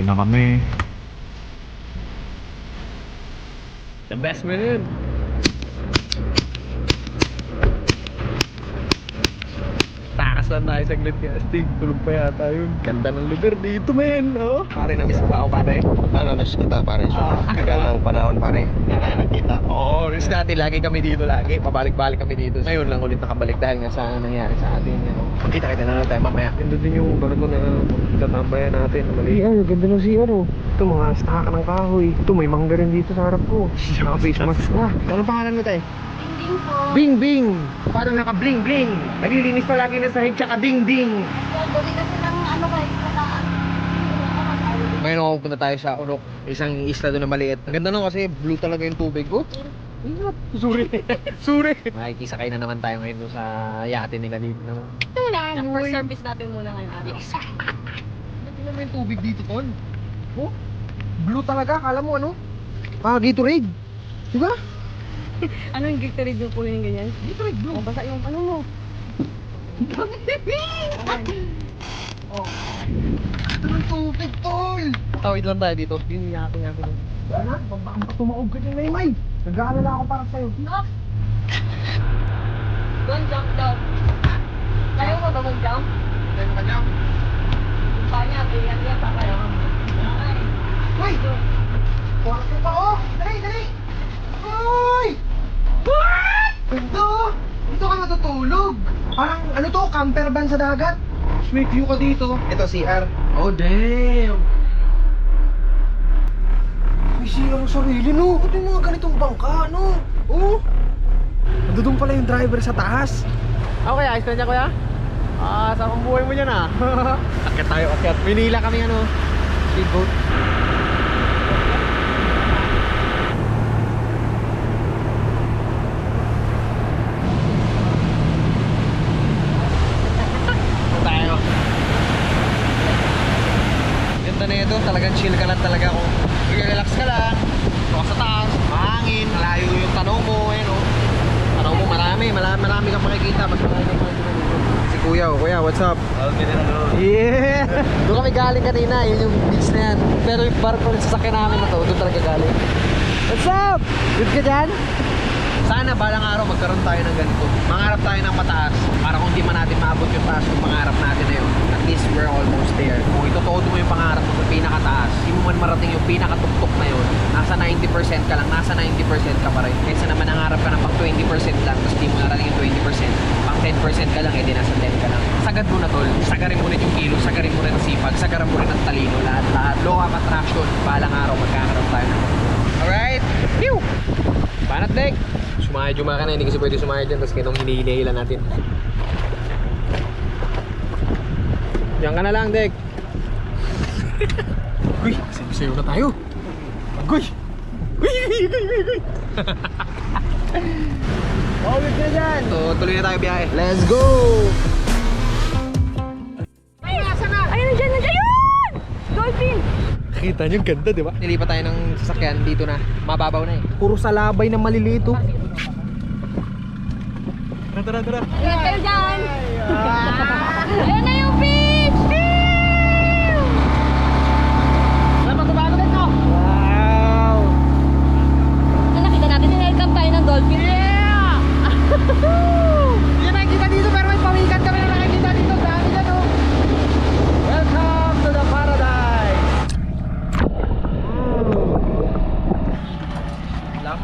na kami. The best mo yun. Takas lang tayo saglit kaya Stig. Tulog pa yata yun. Ganda ng lugar dito, men. Oh. Pare, na-miss mo ba ako, pare? Ano, miss kita pare. So, tagal ng panahon pare. Nakita. Oo, miss natin. Lagi kami dito lagi. Pabalik-balik kami dito. Ngayon lang ulit nakabalik dahil nga sa nangyari sa atin. Kita-kita na lang tayo mamaya. Ganda din yung barko na tatambayan natin. Mali. Ay, ganda ng CR oh. Ito mga staka ng kahoy. Ito may mangga rin dito sa harap ko. Saka face mask na. Anong pangalan mo tayo? Ding po. Bing Bing! Parang naka bling bling. Naglilinis pa lagi na sahig tsaka ding ding. Gawin kasi ng ano kayo, kataan. Ngayon ako punta tayo sa Urok. Isang isla doon na maliit. Ang ganda nun kasi blue talaga yung tubig ko. Ingat! Suri! Suri! Makikisakay na naman tayo ngayon doon sa yate nila dito naman. First service natin muna ngayon araw. Tingnan mo yung tubig dito, Tol. Oh, blue talaga. Kala mo ano? Gatorade. Diba? Ano yung Gatorade yung kulay ng ganyan? Gatorade blue. O, basta yung ano mo. Oh. Ito ng tubig, Tol. Tawid lang tayo dito. Yung yate natin. Ano? Baka tumaog ka dyan, Maymay. Nag-aalala ako para sa'yo. No? Don't jump daw. Kaya mo ba mag-jump? Tayo mo ka-jump. Yung pa niya, tingnan niya, papaya ka. Uy! Kwarto pa oh! Dali, dali! Uy! What? Ganda oh! Dito ka natutulog! Parang ano to, camper van sa dagat. May view ka dito. Ito CR. Oh damn! May CR ang sarili no. Ito yung mga ganitong bangka no. Oh! Nandun pala yung driver sa taas. Okay, ayos ka na dyan kuya? Saan ang buhay mo dyan ah? Akit tayo, akit. Manila kami ano. Speedboat. Tayo. Ganda na ito, talagang chill ka lang talaga kung relax ka lang. Ito sa taas, mahangin, malayo yung tanong mo, ayun oh. Tanong mo, marami kang makikita. Mas marami kang makikita. Si Kuya, oh, Kuya, what's up? Yeah! Doon kami galing kanina, yun yung beach na yan. Pero yung barko yung sasakyan namin na to, doon talaga galing. What's up? Good ka dyan? Sana balang araw magkaroon tayo ng ganito. Mangarap tayo ng mataas para kung di man natin maabot yung taas ng pangarap natin na yun. At least we're almost there. Kung itutuod mo yung pangarap mo sa pinakataas, di mo man marating yung pinakatuktok na yun, nasa 90% ka lang, nasa 90% ka pa rin. Kaysa naman nangarap ka ng pag 20% lang, tapos di mo narating yung 20%, pang 10% ka lang, di nasa 10 ka lang. Sagad mo na tol, sagarin mo rin yung kilo, sagarin mo rin ang sipag, sagarin mo rin ang talino, lahat. Law of attraction, balang araw magkakaroon tayo ng alright? Pew! Banat Dek! Sumayad yung makina, hindi kasi pwede sumayad dyan, tapos kitong hinihila natin. Diyan ka na lang, Dek. Uy, sayo na tayo. Agoy! Uy! Paulit na dyan! So, tuloy na tayo biyahe. Let's go! Ay, nasa na? Ayun, nandiyan yun! Dolphin! Kita nyo, ganda, di ba? Nilipat tayo ng sasakyan dito na. Mababaw na eh. Puro salabay na maliliit oh. Tara. Ingat kayo dyan! Ayun na yung beach! Napagbabago din to! Wow! Nakita natin, hinelcome tayo ng dolphin. Yeah! Hindi na nakikita dito pero may pawikan kami na nakikita dito. Dami dyan oh. Welcome to the paradise! Lam?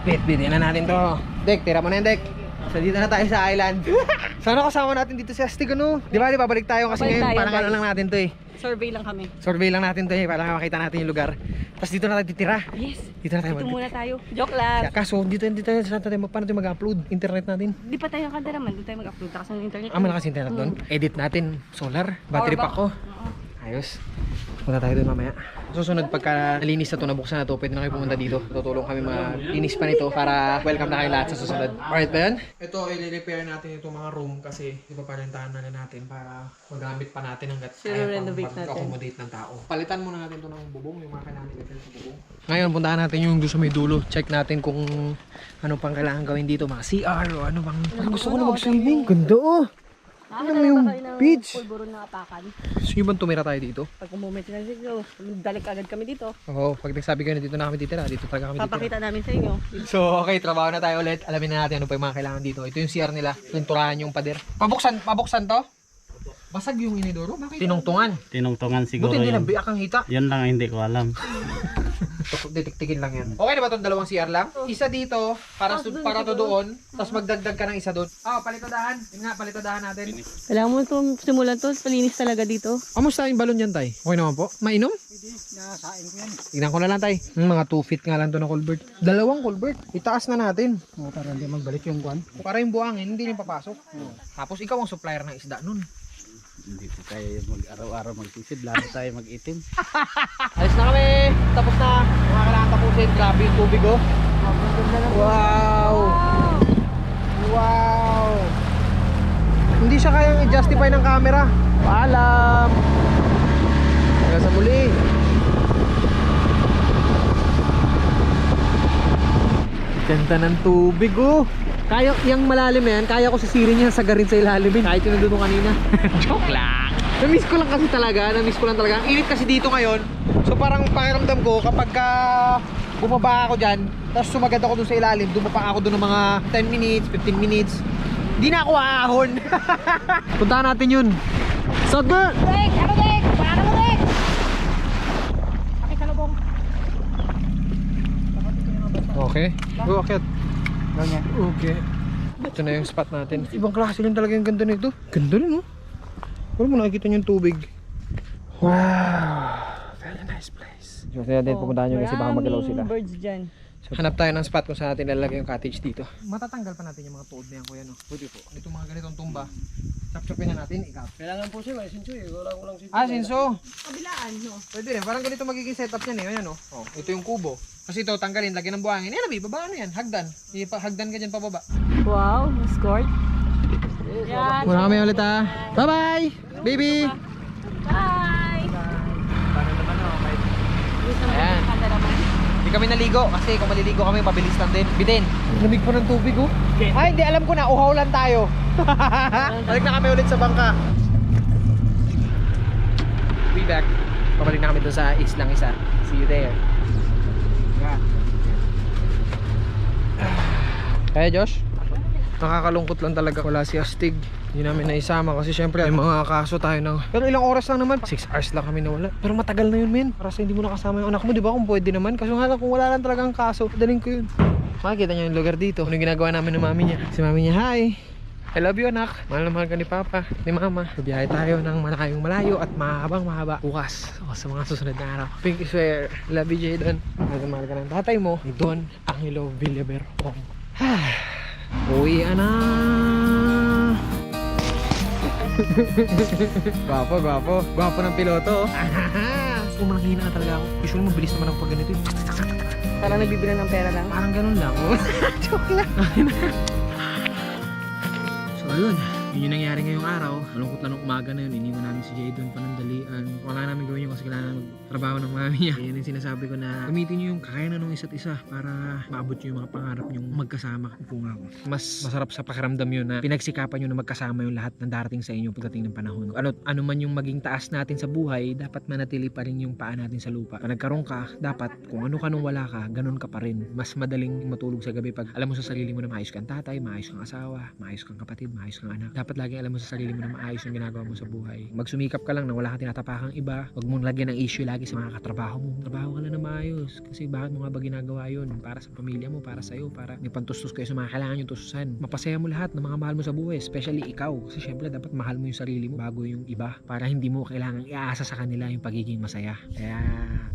Bit-bitin na natin to. Dek, tira mo na yan, Dek. So dito na tayo sa island. Sana kasama natin dito si Astig ano. Di ba, babalik tayo kasi Babalik ngayon tayo, parang ano guys. lang natin to eh. Survey lang kami. Survey lang natin to eh, para makita natin yung lugar. Tapos dito na tayo titira. Yes. Dito na tayo Ito muna tayo. Joke lang. Kaso dito saan tayo paano tayo mag-upload internet natin? Di pa tayo ang cameraman. Doon tayo mag-upload. Takas ng internet. Malakas internet doon. Edit natin solar, battery pack ko. Ayos. Punta tayo doon mamaya. Susunod pagka nalinis na to, nabuksan na to, pwede na kayo pumunta dito. Tutulong kami malinis pa nito para welcome na kayo lahat sa susunod. Alright ba yan? Ito, i-repair natin itong mga room kasi ipapalintahan na natin para magamit pa natin hanggat renovate natin. accommodate ng tao. Palitan muna natin ito ng bubong, yung mga kailangan natin sa bubong. Ngayon, puntahan natin yung doon sa may dulo. Check natin kung ano pang kailangan gawin dito. Mga CR o ano bang... Parang gusto ko na mag-swimming. Ganda oh! Ano mo yung beach? Pulburon na apakan. Gusto nyo bang tumira tayo dito? Pag umuwi sila sa inyo, dalik agad kami dito. Oo, pag nagsabi kayo na dito na kami titira, dito talaga kami titira. Papakita namin sa inyo. So, okay, trabaho na tayo ulit. Alamin na natin ano pa yung mga kailangan dito. Ito yung CR nila. Pinturahan yung pader. Pabuksan to? Basag yung inidoro? Bakit? Tinungtungan. Tinungtungan siguro Buti hindi yun. nabiyak ang hita. Yun lang ang hindi ko alam. Titiktikin lang yan. Okay na ba itong dalawang CR lang? Isa dito, para to doon. Tapos magdagdag ka ng isa doon. Palitadahan. Yun nga, palitadahan natin. Kailangan mo itong simulan to, palinis talaga dito. Kamusta yung balon dyan, tay? Okay naman po? Mainom? Nasain ko yan. Tignan ko na lang, tay. Mga 2 feet nga lang to na culvert. Dalawang culvert. Itaas na natin. Para hindi magbalik yung kwan. Para yung buhangin, hindi rin papasok. Tapos ikaw ang supplier ng isda nun. Hindi po tayo mag-araw-araw magsisid. Lalo tayo mag-itim. Alis na kami. Tapos na. Mga kailangan tapusin. Grabe yung tubig, oh. Wow! Wow! Hindi siya kayang i-justify ng camera. Paalam! Hanggang sa muli. Ganda ng tubig, oh. Kaya, yung malalim na yan, kaya ko sisirin yan sa garin sa ilalim eh. Kahit yung nandun kanina. Joke lang. Na-miss ko lang kasi talaga. Na-miss ko lang talaga. Ang init kasi dito ngayon. So parang pakiramdam ko kapag bumaba ako dyan, tapos sumagad ako dun sa ilalim, dumapa ako dun ng mga 10 minutes, 15 minutes. Hindi na ako aahon. Puntahan natin yun. Southburn! Dek! Ano dek? Paano mo dek? Pakisalubong. Okay. Go, akit. Okay. Ito na yung spot natin. Ibang klase rin talaga yung ganda nito. Ganda rin, oh. Wala mo nakikita yung tubig. Wow. Very nice place. Kasi natin pupuntahan nyo kasi baka magalaw sila. Birds dyan. So, hanap tayo ng spot kung saan natin lalagay yung cottage dito. Matatanggal pa natin yung mga tuod na yan, kuya, no? Pwede po. Itong mga ganitong tumba. Chop-chopin na natin, ikap. Kailangan po siya, may sinso eh. Walang sinso. Sinso. Kabilaan, no? Pwede rin. Parang ganito magiging setup yan eh. Ayan, oh. Ito yung kubo. Kasi ito, tanggalin, lagyan ng buhangin. Eh, nabi, baba ano yan? Hagdan. Hagdan ka dyan pababa. Wow, escort. Yan. Muna kami ulit, ha. Bye-bye! Baby! Bye! Paano naman okay? Ayan. Hindi kami naligo kasi kung maliligo kami, mabilis lang din. Bitin. Lamig po ng tubig, oh. Ay, hindi. Alam ko na. Uhaw lang tayo. Balik na kami ulit sa bangka. Be back. Pabalik na kami doon sa islang isa. See you there. Kaya Josh? Nakakalungkot lang talaga. Wala si Astig. Hindi namin naisama kasi syempre may mga kaso tayo ng... Pero ilang oras lang naman. 6 hours lang kami nawala. Pero matagal na yun, men. Para sa hindi mo nakasama yung anak mo, di ba? Kung pwede naman. Kaso nga lang kung wala lang talagang kaso, daling ko yun. Makikita niyo yung lugar dito. Ano yung ginagawa namin ng mami niya. Si mami niya, hi! I love you, anak. Mahal na mahal ka ni Papa, ni Mama. Biyahe tayo ng malayo at mahaba bukas. O sa mga susunod na araw. Pinky swear. Love you, Jadon. Mahal na mahal ka ng tatay mo, ni Don Angelo Villaver. Uwi na. Gwapo ng piloto. Umangina na talaga ako. Usually mabilis naman ako pag ganito. Parang nagbibilang ng pera lang. Parang ganun lang. Joke lang. So ayun, yun yung nangyari ngayong araw. Malungkot lang ng umaga na yun. Iniwan namin si Jadon panandalian. Wala namin gawin yun kasi kailangan magtrabaho ng mami niya. Yan yung sinasabi ko na gamitin nyo yung kakayanan ng isa't isa para maabot nyo yung mga pangarap nyo magkasama. Upo nga ako. Mas masarap sa pakiramdam yun na pinagsikapan nyo na magkasama yung lahat ng darating sa inyo pagdating ng panahon. Ano man yung maging taas natin sa buhay, dapat manatili pa rin yung paa natin sa lupa. Pag nagkaroon ka, dapat kung ano ka nung wala ka, ganun ka pa rin. Mas madaling matulog sa gabi pag alam mo sa sarili mo na maayos kang tatay, maayos kang asawa, maayos kang kapatid, maayos kang anak. Dapat laging alam mo sa sarili mo na maayos yung ginagawa mo sa buhay. Magsumikap ka lang na wala kang tinatapakang iba. Huwag mong lagyan ng issue lagi sa mga katrabaho mo. Trabaho ka lang na maayos. Kasi bakit mo nga ba ginagawa yun? Para sa pamilya mo, para sa'yo, para may pantustos kayo sa mga kailangan yung tustusan. Mapasaya mo lahat ng mga mahal mo sa buhay, especially ikaw. Kasi syempre dapat mahal mo yung sarili mo bago yung iba. Para hindi mo kailangan iaasa sa kanila yung pagiging masaya. Kaya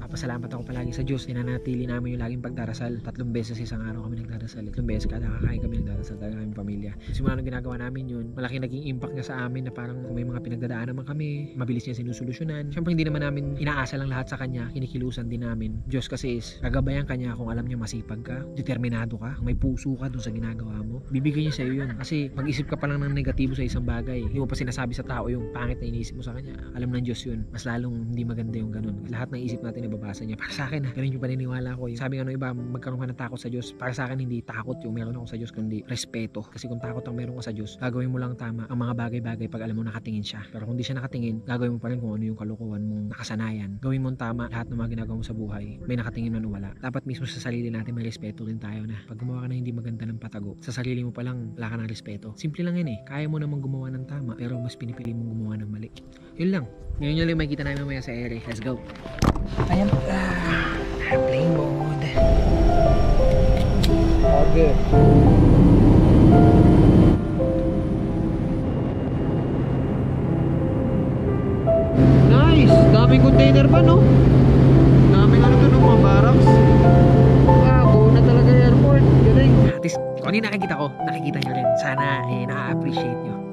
papasalamat ako palagi sa Diyos. Tinanatili namin yung laging pagdarasal. 3 beses isang araw kami nagdarasal. 3 beses kada kakain kami nagdarasal talaga aming pamilya. Simula nung ginagawa namin yun, malaking naging impact niya sa amin na parang kung may mga pinagdadaan naman kami, mabilis niya sinusolusyonan. Siyempre hindi naman namin inaasa lang lahat sa kanya, kinikilusan din namin. Diyos kasi is gagabayan kanya kung alam niya masipag ka, determinado ka, may puso ka dun sa ginagawa mo. Bibigyan niya sa iyo yun. Kasi mag-isip ka pa lang ng negatibo sa isang bagay, hindi mo pa sinasabi sa tao yung pangit na iniisip mo sa kanya. Alam ng Diyos yun. Mas lalong hindi maganda yung ganun. Lahat ng isip natin mababasa niya. Para sa akin, ganun yung paniniwala ko. Yung sabi nga ng iba, magkaroon ka ng takot sa Diyos. Para sa akin, hindi takot yung meron ako sa Diyos, kundi respeto. Kasi kung takot ang meron ka sa Diyos, gagawin mo lang tama ang mga bagay-bagay pag alam mo nakatingin siya. Pero kung di siya nakatingin, gagawin mo pa rin kung ano yung kalukuhan mong nakasanayan. Gawin mo tama lahat ng mga ginagawa mo sa buhay. May nakatingin man o wala. Dapat mismo sa sarili natin may respeto rin tayo na pag gumawa ka na hindi maganda ng patago, sa sarili mo pa lang wala ka ng respeto. Simple lang yan eh. Kaya mo namang gumawa ng tama pero mas pinipili mong gumawa ng mali. Yun lang. Ngayon yun lang makikita namin mamaya sa ere. Let's go. Ayan. Plane mode. Okay. Nice! Daming container pa, no? Daming ano to, no? Mga barracks. Buo na talaga yung airport. Galing. At least, kung ano yung nakikita ko, nakikita nyo rin. Sana, na-appreciate nyo.